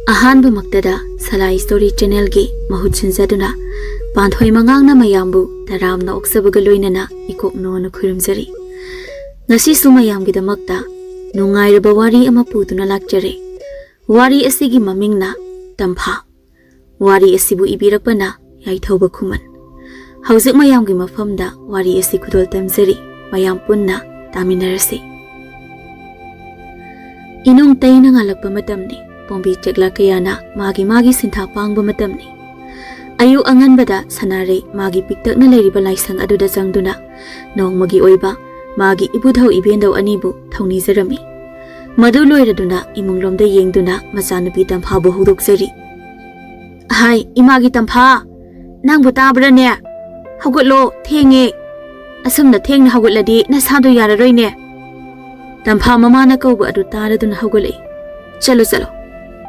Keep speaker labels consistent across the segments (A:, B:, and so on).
A: Ahanba maktada Salai Story Channel gi mahut sinjaduna Panthoi Mangang na mayambu taram na oksabaga loinana ikop noona khurimjari. Ngasi su mayam gi damakta nungairaba wari ama puduna lakjare. Wari asigi mamingna Tampha. Wari asibu ibirakpana Yaithouba Khuman. Hauzik mayam gi mafamda wari asi khudol tamjari mayam punna taminarasi. Inung tayna ngalakpa matamni Pombi chekla kayana magi sintha pangba matamni. Ayu anganbada sanare magi piktak na lairiba laisang aduda jangduna nong magi oiba magi ibudhaw ibendau anibu thawni jarami. Madu loiraduna imunglomda yengduna machanupi Tamphabu hudokjari. Hai imagi Tampha nangbu tabrane hawgotlo thenge asumna thengna hawgotladi nasadu yararoine. Tampha mamana kauba adu taraduna hawgolai. Chalo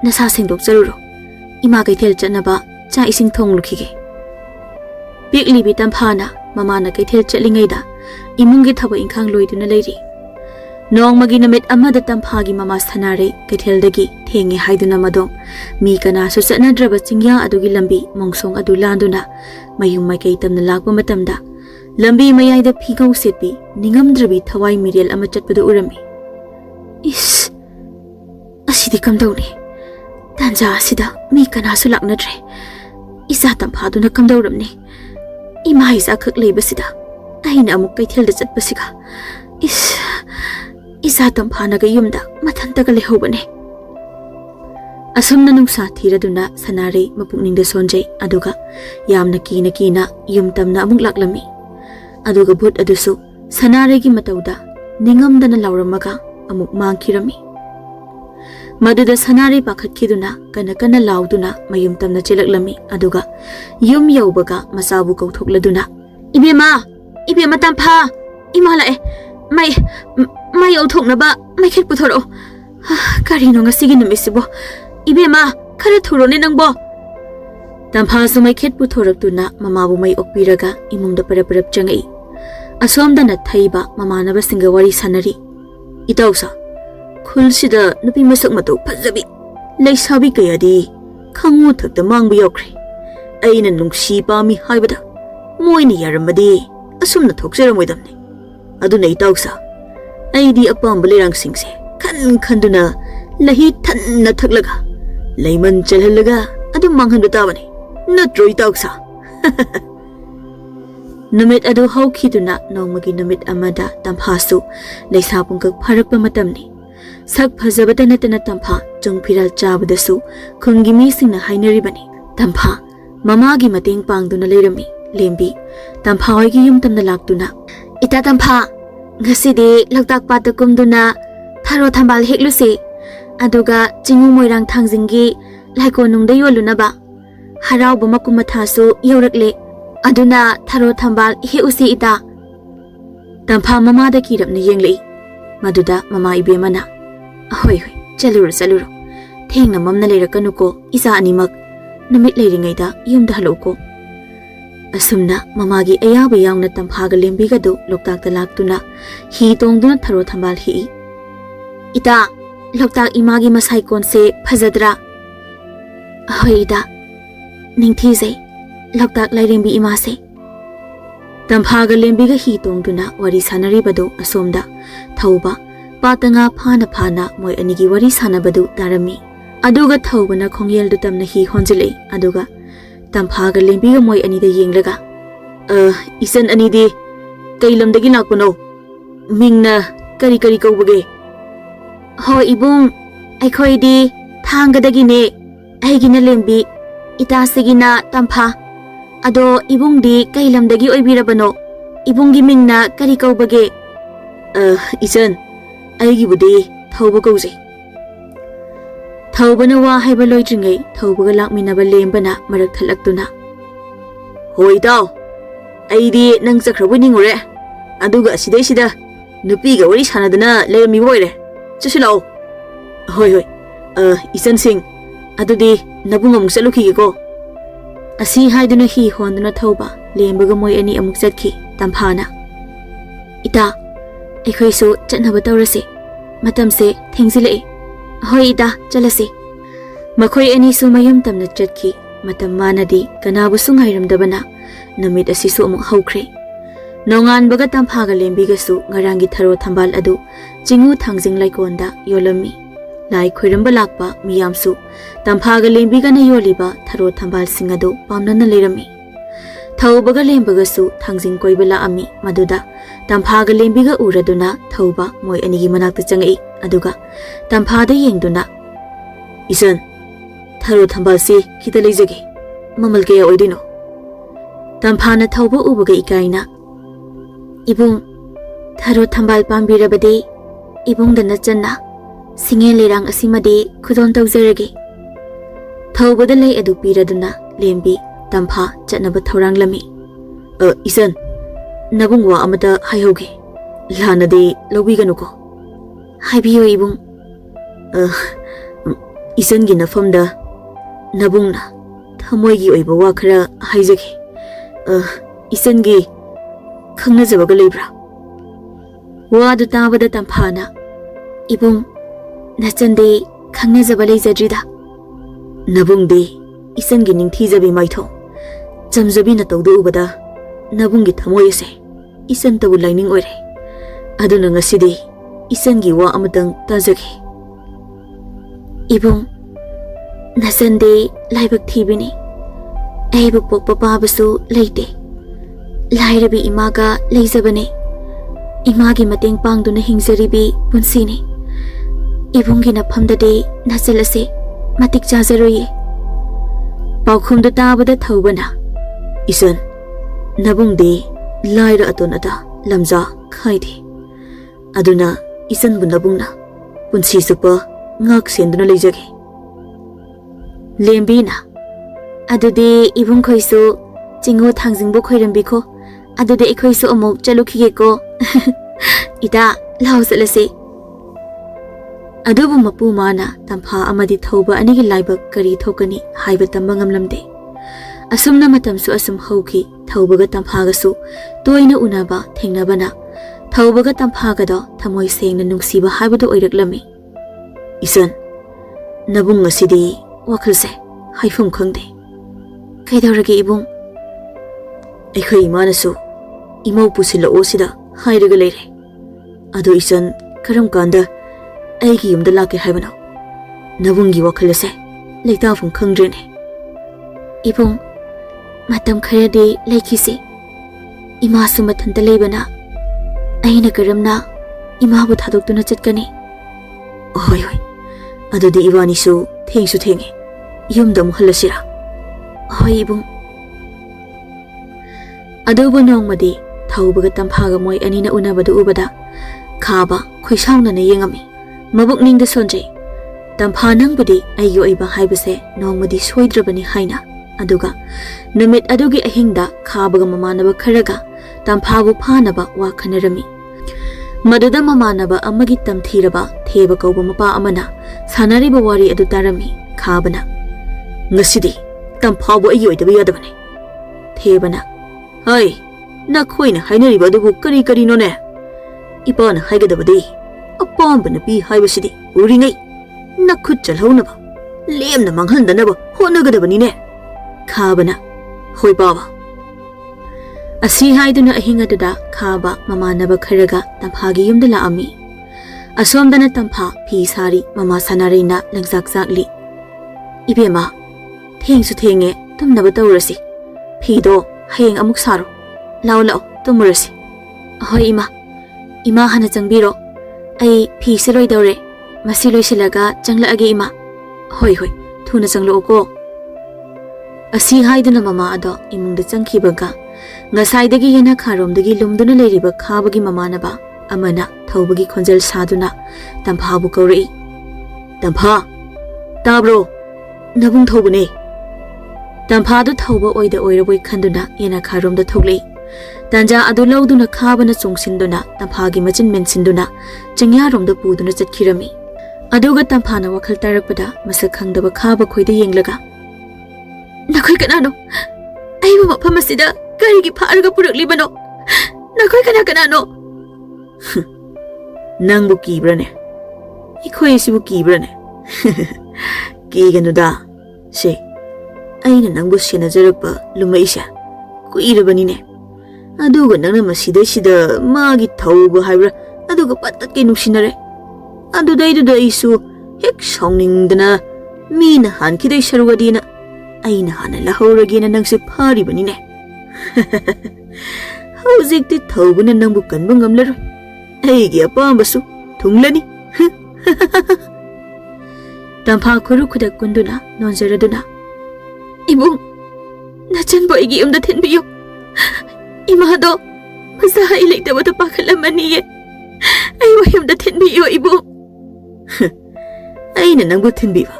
A: Nasa singdok jaruro. Ima kaithel chatnaba cha ising thong lukhige. Bigli bi Tamphana mamana kaithel chatlingaida imungi thaba ingkhang loiduna leiri. Nong magi namit amada Tamphagi mama thanare kaithel-dagi thenge haiduna madong mi kana su chatnadraba chingya adugi lambi mongsong adu landuna mayung maikai tamna lakpa matamda lambi mayaida phigau setbi ningamdrabi thawai mirel ama chatpadu urami. Is asidi kamdawni Tanja sida mi kana sulak nadre. Isa Tamphaduna kamdawramni. Ima isa khak leiba sida. Aina amuk kaithel da chatpa siga. Isa Tamphana ga yumda mathanta ga lehobane. Asumna nungsa thiraduna sanare mapukningda sonjay aduga yamna kina yum tamna amuk laklami. Aduga bhut adusu sanare gi matauda ningamdana lauramaga amuk mangkirami. Maduda sanari pakhatkiduna kana lauduna mayum tamna chelaklami aduga yum yaubaga masabu kauthokladuna ibema Tampha ima lae mai authoknaba mai khet puthoro karino ngasigi numisibo ibema khara thurone nangbo Tampha su mai khet puthoraktuna mamabu mai okpiraga imungda parap changai asomdana thaiba mamanaba singa wari sanari itausa Khulsida nupi masak matok fajabi laisabi kayadi khangu thakta mangbu yaukre aina nungsi pami haibada moini yaramadi asumna thokjaramoidamni aduna itausa aidi apamba lerangsingse khanduna lahi thanna thaklaga leiman chalhalaga adu manghandu tabani natro itausa Numit adu haukhiduna nongmagi numit amada Tamphasu laisa pungkak pharakpa matamni Sak phajabata natana Tampha jungphiral chabadasu khungi mi singna hainaribani Tampha mamagi mateng pangduna leirami lembi Tampha hoigi yum tamna laktuna ita Tampha ngasidi loktak pata kumduna tharo thambal hekluse aduga chingu moirang thangjingi laiko nungda yolunaba harauba makum mathasu yorakle aduna tharo thambal heusi ita Tampha mama da kirapna yenglei maduda mama ibemana Hoi chaluro thengna mamna leirakanuko isa animak namit leiringaida yumda haloko asumna mamagi ayaba yawna Tamphaga lembiga do loktak laktuna hi tongduna tharo thambal hi ita loktak imagi masai konse phajadra hoi da ningthizai loktak leirimbi imase Tamphaga lembiga hi tongduna wari sanaribado asomda thauba Patanga phana moi anigi wari sanabadu tarami aduga thawbana khongyel du tamna hi honjilei aduga Tamphaga lembiga moi anida yenglaga isan anidi kailamdagi lakpuno mingna kari kaubage ho ibung aikhoidi thangadagi ne aigina lembi itasigina Tampha ado ibungdi kailamdagi oibirabano ibungi mingna kari kaubage isan Aigi budi thauba kaujai Thaubana wa haiba loidringai thaubaga lakminaba lembana marak thalaktuna Hoi tau aidi nang chakhrabu ningure aduga sida nupiga wari sanadana lerami boire chasilao hoi isan sing adudi nabungam salukhi ko asi haiduna hi honduna thauba lembaga moi ani amuk chatki Tamphana ita ꯑꯩꯈꯣꯏꯁꯨ ꯆꯠꯅꯕ ꯇꯧꯔꯁꯤ ꯃꯇꯝꯁꯦ ꯊꯦꯡꯖꯤꯜꯂꯛꯏ ꯍꯣꯏ ꯏꯇꯥ ꯆꯠꯂꯁꯤ Makhoi anisu mayum tamna chatki matam manadi kanabusu ngairamdabana namit asisu amuk haukhre. Nongan baga Tamphaga lembigasu ngarangi tharo thambal adu jingu thangjing laikonda yolami. Lai khoiramba lakpa miyamsu Tamphaga lembigana yoliba tharo thambal singadu pamnana lerami. Thaubaga lembagasu thangjing koibala ami maduda Tamphaga lembiga uraduna thauba moi anigi manakta changai aduga Tamphada yengduna Isan tharo thambal si kita leijage mamal kaya oidino. Tamphana thauba ubaga ikaina Ibung tharo thambal pambirabade ibung dana channa singe lerang asimade khudon tawjarage. Thaubada lei adu piraduna lembi Tampha chatnaba thorang lami. Isan nabung wa amata haihoge lanade lobiganu-ko. Haibiyo ibung. Isan gi nafamda nabungna thamoigi oiba wa khara haijage. Isan gi khangnajabaga leibra. Wa adu tabada Tamphana ibung nachande khangnajaba leijadrida. Nabungde isan gi ningthijabi maitho chamjabi na tawdu ubada nabungi thamoi ase isan tabu laining oire. Aduna ngasidi isan gi wa amatang tajage. Ibung nachande laibak thibini aibu pokpa pabasu leite. Lairabi imaga leijabane. Imagi mateng pangduna hingzaribi punsini. Ibungi nafamdade nachalase matik chajaroye. Paukhumda tabada thaubana Isan nabungde laira atonata lamja khaide. Aduna isan bu nabungna punsi supa ngak senduna leijage. Lembina adude ibung khoisu jingo thangjingbo khoirambiko adude ikhoisu amuk chalukhigeko. Ida lau salase. Adubu mapu mana Tampha amadi thauba anigi laibak kari thokani haiba tamba ngamlamde. Asumna matamsu asum hauki thaubaga Tamphagasu toina unaba thengnabana thaubaga Tamphagada thamoi sengna nungsiba haibadu oiraklami. Isan nabung ngasidi wakhalse haifum khangde. Kaidawrage ibung? Aikhoi imanasu imau pusila osida hairaga leire. Ado isan karam kanda aigi yumda lake haibano. Nabungi wakhalase leitafum khangdrene. Ibung matam kharade laikhise. Imasu mathanta leibana aina karamna imabu thadoktuna chatkani. Hoi hoi. Adudi ibanisu thengsu thenge. Yumda muhallasira. Hoi ibung. Adubu nongmadi thaubaga Tamphaga moi anina unabadu ubada khaba khoisauna na yengami. Mabuk ningda sonjay Tampha nangbudi ayu aiba haibase nongmadi soidrabani haina. Aduga numit adugi ahingda khabaga mamanaba kharaga Tamphabu phanaba wa khanarami. Maduda mamanaba amagi tamthiraba theba kauba mapa amana sanariba wari adu tarami khabana. Ngasidi Tamphabu ayu aidaba yadabane. Thebana hai nakhoina hainariba adubu kari kari none. Ipana haigadabadi apambana pi haibasidi uringai nakhut chalhaunaba lemna manghaldanaba honagadabani khabana hoi baba. Asi haiduna ahingadada khaba mamanaba kharaga Tamphagi yumda laami. Asomdana Tampha pi sari mama sanarina langzak zakli. Ibema thengsu thenge tumnaba tawrasi. Phido hayeng amuk saro. Lao lao tumurasi. Hoi ima. Ima hana changbiro. Ai phi siloi dawre. Masi loisilaga changlaage ima. Hoi hoi thuna changlo ko. Asi haiduna mama ado imungda changkhibaga ngasaidagi yena kharomdagi lumduna leiriba khabagi mamanaba amana thaubagi khonjal saduna Tamphabu kaurei. Tampha tabro nabung thobune. Tamphadu thauba oida oiraboi khanduna yena kharomda thoglei. Tanja adu lauduna khabana chungsinduna Tamphagi machin mensinduna chingyaromda puduna chatkirami. Aduga Tamphana wakhal tarakpada masak khangdaba khaba khoida yenglaga Nakhoi kanano aibu mafam asida karigi pharga puraklibano nakhoi kanano Nangbu kibrane ikhoi sibu kibrane Kiganuda, say, Aina Nangu Sinajarapa, Lumaisha, Kuirabanine. Aduga Nana Masida, Magi Tauba Hybra, Aduga Pataki Nusinare. Adu day to the issue, Hick sounding dana, Mina Hanki de Sharwadina, Aina Hana Lahore again and Nancy Party Banine. How's it the Tauban and Nambukan Bungamler? Egi a Bambasu, Tunglani. Tampha Kurukuda Kunduna, non Zeraduna. Ibung Nachan Boygi the Tinbio Imado Masaha elected with a Pakalamani. I want him the Tinbio Ibu. Aina Nangu Tinbiva.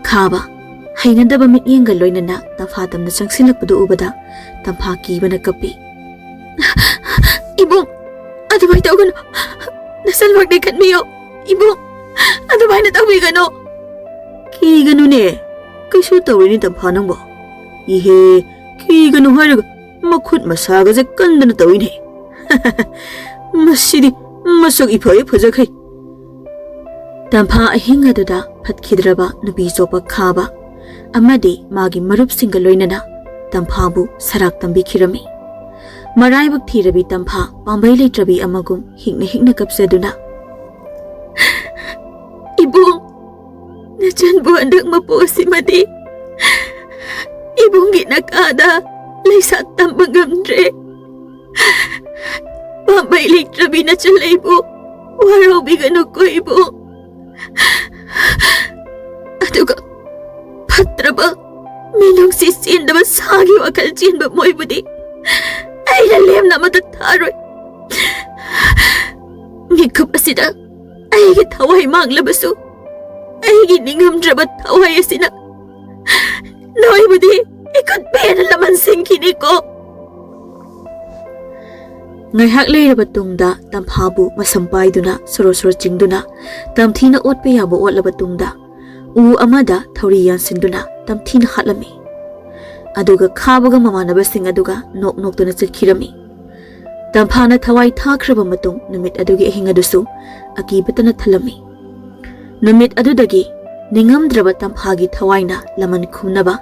A: Kaba, Hainadaba Mianga Loinana, Tafatam the Sanxilapadu Ubada, Tampaki Vanakapi. Ibu, otherwise Dogan, the Selva de Canmio, Ibu, otherwise the Wigano. Kiganune, Kishuto in Tampanambo. Ihe, Kiganu Harg, Makut Masagas a Kandana. Masidi, Masaki Poy Pozaki. Tampha a hingadada, Patkidraba, Nubizopa Kaba, Amadi, Magi Marup Singaloinana, Tampabu, Sarak Tambikirami. Marai Baktirabi Tampha, Bambaili Trabi Amagum, Higna Kapseduna. Ibu, Nachan Buandak Maposi Madi. Ibung Ginakada, Lisa Tambagamdre. Bambaili Trabi Nachalaibu, Waro Biganuko Ibu. Aduga Patraba Minong Sisin the Masagi Wakaljin but Moibudi. I lem Namata Taro Mikupasida. I get Hawaii Manglabasu. I get Ningam Drabat Hawaii Sina. Noibudi, it could be a laman sinkiniko. Ngayhak lay batungda Tamphabu masampayduna sorosorchingduna tamthina otpeyabo otlabatungda u amada thoriyan sinduna tamthina hatlami aduga khabaga mamanabasing aduga noknokduna chakhirami Tamphana thawai thakraba matung numit adugi hingadusu akibatana thalami numit adudagi ningamdraba Tamphagi thawaina laman khumnaba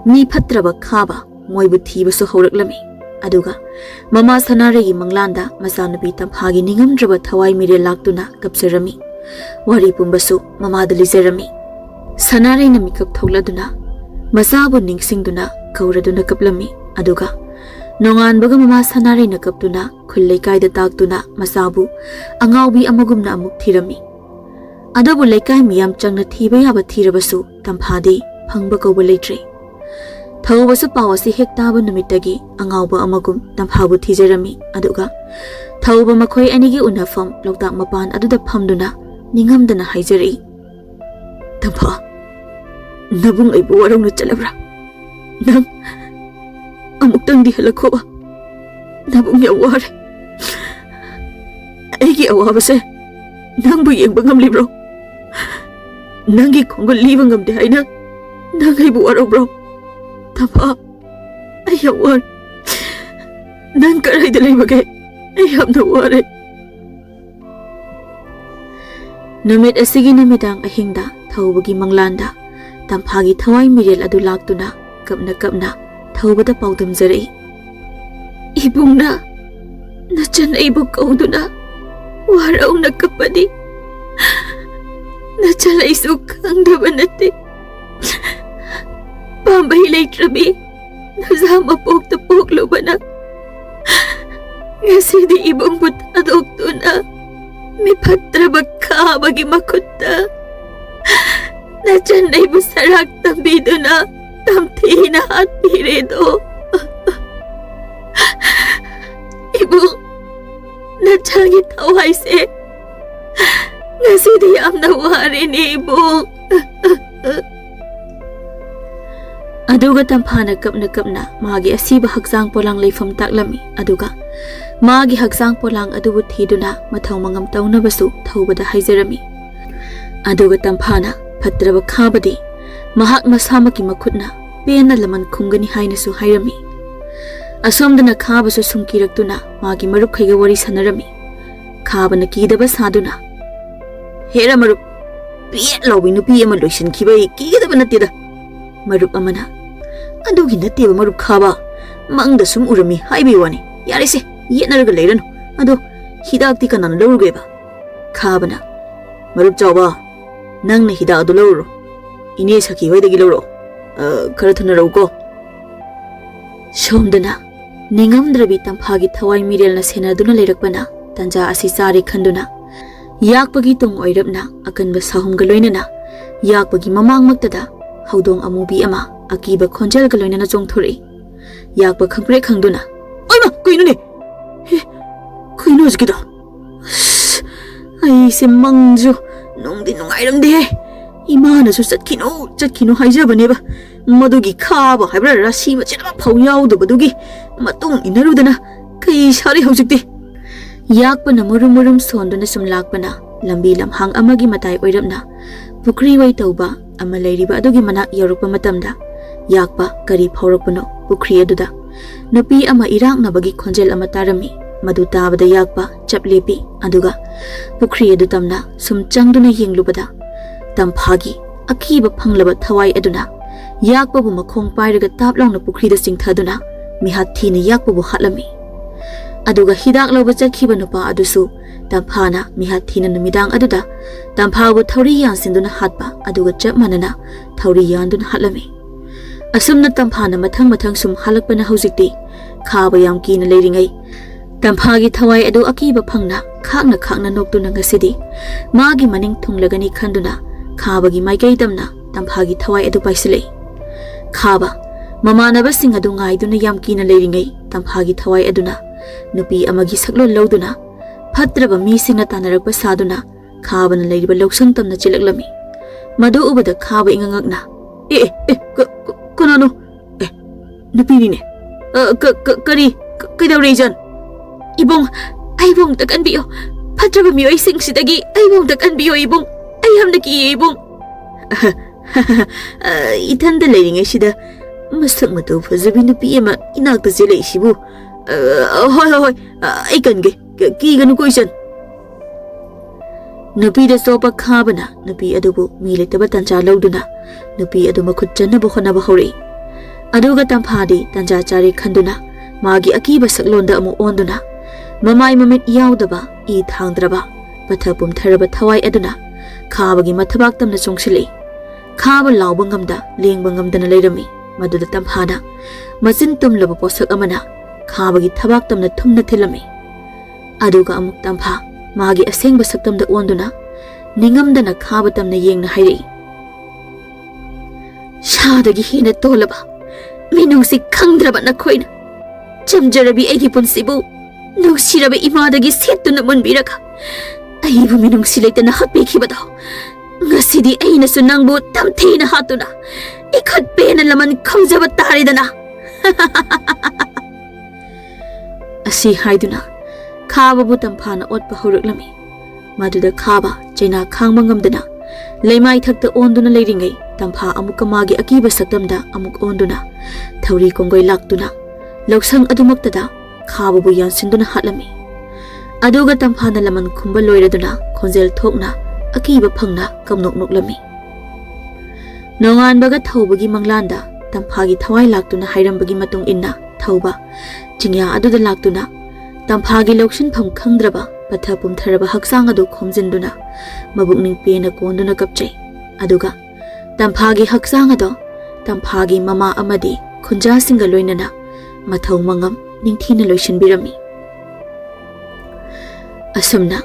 A: mi phatraba khaba moibu thibasu horaklami aduga mama sanaregi manglanda masanubi Tamphagi ningamdraba thawai mire laktuna kapserami wari pumbasu mama dalizerami sanare na mikap thogladuna masabu ningsingduna kauraduna kaplami aduga nongan baga mama sanare na kaptuna khullai kaida taktuna masabu angaubi amagumna amuk thirami adabu laikai miyam changna thiba yaba thirabasu Tamphadi phangba kauba leitre Thaubasu pawasi hektaba numitagi angauba amagum Tamphabu thijarami aduga thauba makhoi anigi unafam loktak mapan aduda phamduna ningamdana haijari Tampha nabung aibu warong na chalabra nang amuktang di halakhoba nabung yaware aigi awabase nang bu yengba ngamlibro nangi khongol liba ngamde haina nang aibu warong bro Tampha, ayawar. Nang karay dalay magay. Ayam na wari. Numit asigi namitang ahingda, Thaubagi manglanda. Tamphagi thawai mirel adu laktuna, kapna, Thaubada pautam zaray. Ibong na, nachan ibog kauduna, waraw na kapadi. Nachalay sukang dabanati. Pambahilay trabi, nasama pok lubana. Ngasi di ibang butadok to na, may patrabag ka bagi makuta. Nachan na ibusarak tambido na, tamti na at piredo. Ibong, nachangit away se, ngasi di am nawari ni ibong. Aduga Tamphana kapna magi asiba haksang polang leifam taklami aduga magi haksang polang adubu thiduna mathau mangam taunabasu Thaubada haijarami aduga Tamphana phatraba khabadi mahak masamaki makhutna pena laman khungani hainasu hairami asomdana khabasu sumkiraktuna magi marup khaiga wari sanarami khabana kidaba saduna Hera marup piet lawi nupi ama loisan kibai kigada banatida. Marup amana adugi natte ba marup khaba mangda sum urami haibi wani yare se yetnaraga leiranu ado hidak ti kanana lawruge ba khabana marup chawba nangna hidak adu lawro ine saki hoidagi lawro khara thuna rauko somdana ningamdrabi tampagi thawai mirel na senaduna leirakpana tanja asi sari khanduna yakpagi tong oirapna akanba sahumga loinana yakpagi mamang maktada haudong amubi ama akiba khonjal ga loinana chongthori yakpa khangpre khangduna oima koinu ne koinu jikida ai se mangju nongdi nongairamde imana su chatkino haijabane ba madugi khaba haibra rasi ma chena phau yaudu badugi matung inarudana kai sari haujikte yakpana murum sonduna sum lakpana lambi lamhang amagi matai oirapna pukri wai tauba ama leiriba adugi manak yorukpa matamda yakpa kari phaurakpano pukri aduda nupi ama iraknabagi khonjel ama tarami madu tabada yakpa chaplepi aduga pukri adu tamna sum changduna yenglubada tamphagi akiba phanglaba thawai aduna yakpa bu makhong pairaga taplangna pukri da singthaduna mihat thina yakpa bu hatlami aduga hidak loba chakhiba nupa adusu tamphana mihat thina numidang aduda tampha bu thauri yan sinduna hatpa aduga chap manana thauri yanduna hatlami asumna tamphana mathang sum halakpana haujikti khaba yam kina leiringai tamphagi thawai adu akiba phangna khakna noktuna ngasidi magi maning thunglagani khanduna khabagi maikai tamna tamphagi thawai adu paisilei khaba mamanaba sing adu ngaiduna yam kina leiringai tamphagi thawai aduna nupi amagi saklo loduna phatraba mi singna tanarakpa saduna khabana leiriba loksang tamna chilaklami madu ubada khaba ingangakna kanano nupi ni ne kari kaidaurei ibong aibong takanbiyo phatraba mioi sing sidagi aibong takanbiyo ibong ayamna ki ibong itanda leiringai sida masak matu fazabi nupi ama inakta jelei sibu hoi ai kange ki ganu koisan nupi da sopa khabana nupi adubu mi letaba tanja lauduna nupi adu makhut channa bu khona ba hori aduga tamphadi tanja chari khanduna magi akiba saklonda amu onduna mamai mamit yaudaba I thangdraba pathapum tharaba thawai aduna khabagi mathabak tamna chongsilei khaba lawba ngamda lengba ngamdana leirami maduda tamphana machin tumlaba posak amana khabagi thabak tamna thumna thilami aduga amuk tampha magi asengba saktamda onduna ningamdana khaba tamna yengna hairei shadagi hina tolaba minungsi khangdraba na khoina chamjarabi egi punsibu nungsiraba imadagi setuna munbiraka aibu minungsi leitana hatpekibada ngasidi aina su nangbu tamthina hatuna ikhat pena laman khamjaba taridana asi haiduna khaba bu tamphana otpa horaklami maduda khaba chaina khangba ngamdana leimai thakta onduna leiringai tampha amuka magi akiba saktamda amuk onduna thauri kongoi laktuna loksang adumaktada khaba bu yansinduna hatlami aduga tamphana laman khumba loiraduna khonjel thokna akiba phangna kamnok noklami nongan baga thawbagi manglanda tamphagi thawai laktuna hairambagi matung inna thawba chingya aduda laktuna tamphagi lokshin pham khangdraba patha pumtharaba haksang adu khomjinduna mabukning pena konduna kapchai aduga tamphagi haksang ado tamphagi mama amadi khunja singa loinana mathau mangam ningthina loishinbirami asumna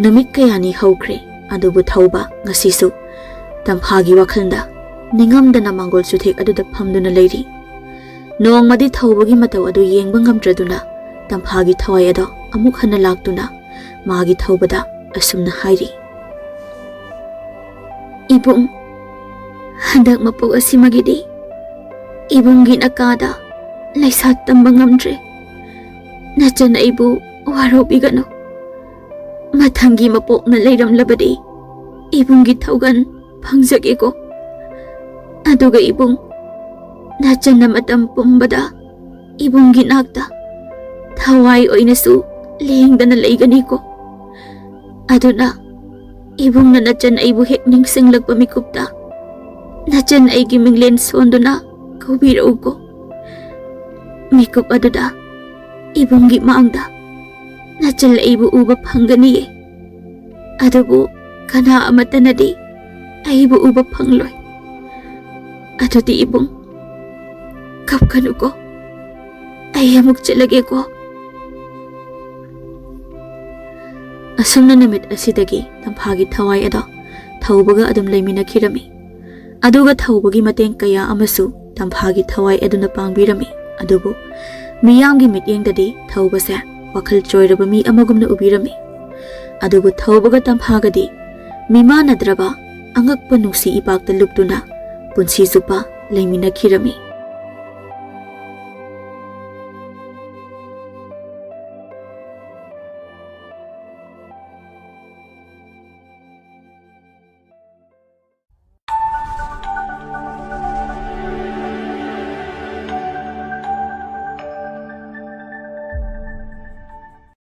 A: namit kayani haukhre adubu thauba ngasisu tamphagi wakhalda ningamdana mangol suthek aduda phamduna leiri nongmadi thawbagi mataw adu yengba ngamtraduna tamphagi thawai ado amuk hana laktuna magi thawbada asumna hairi ibung handak mapu asimagidi ibunggi nakada laisat tamba ngamdre nachana ibu warobigano mathangi mapok na leiram labadi ibunggi thaugan phangjagego aduga ibung nachana matam pumbada ibunggi nakta thawai oinasu lengdana leigani ko aduna Ibong na nachan aibu hek ningsinglagpa mikupta. Nachan ay giminglen sonduna kaubiraw ko. Mikup aduda, ibong gimaangda. Nachal aibu uba pangganiye. Adubu kana amata na di aibu uba pangloy. Adu di ibong kapkanu ko. Ayamuk chalage ko. Asumna namit asidagi Tamphagi thawai ada thaubaga adum laiminakirami. Aduga thaubagi mateng kaya amasu Tamphagi thawai aduna pangbirami. Adubu miyamgi mityengdadi thaubase wakhal choiraba mi amagumna ubirami. Adubu thaubaga Tamphagadi mimanadraba angakpa nungsi ipakta luptuna punsi supa laiminakirami.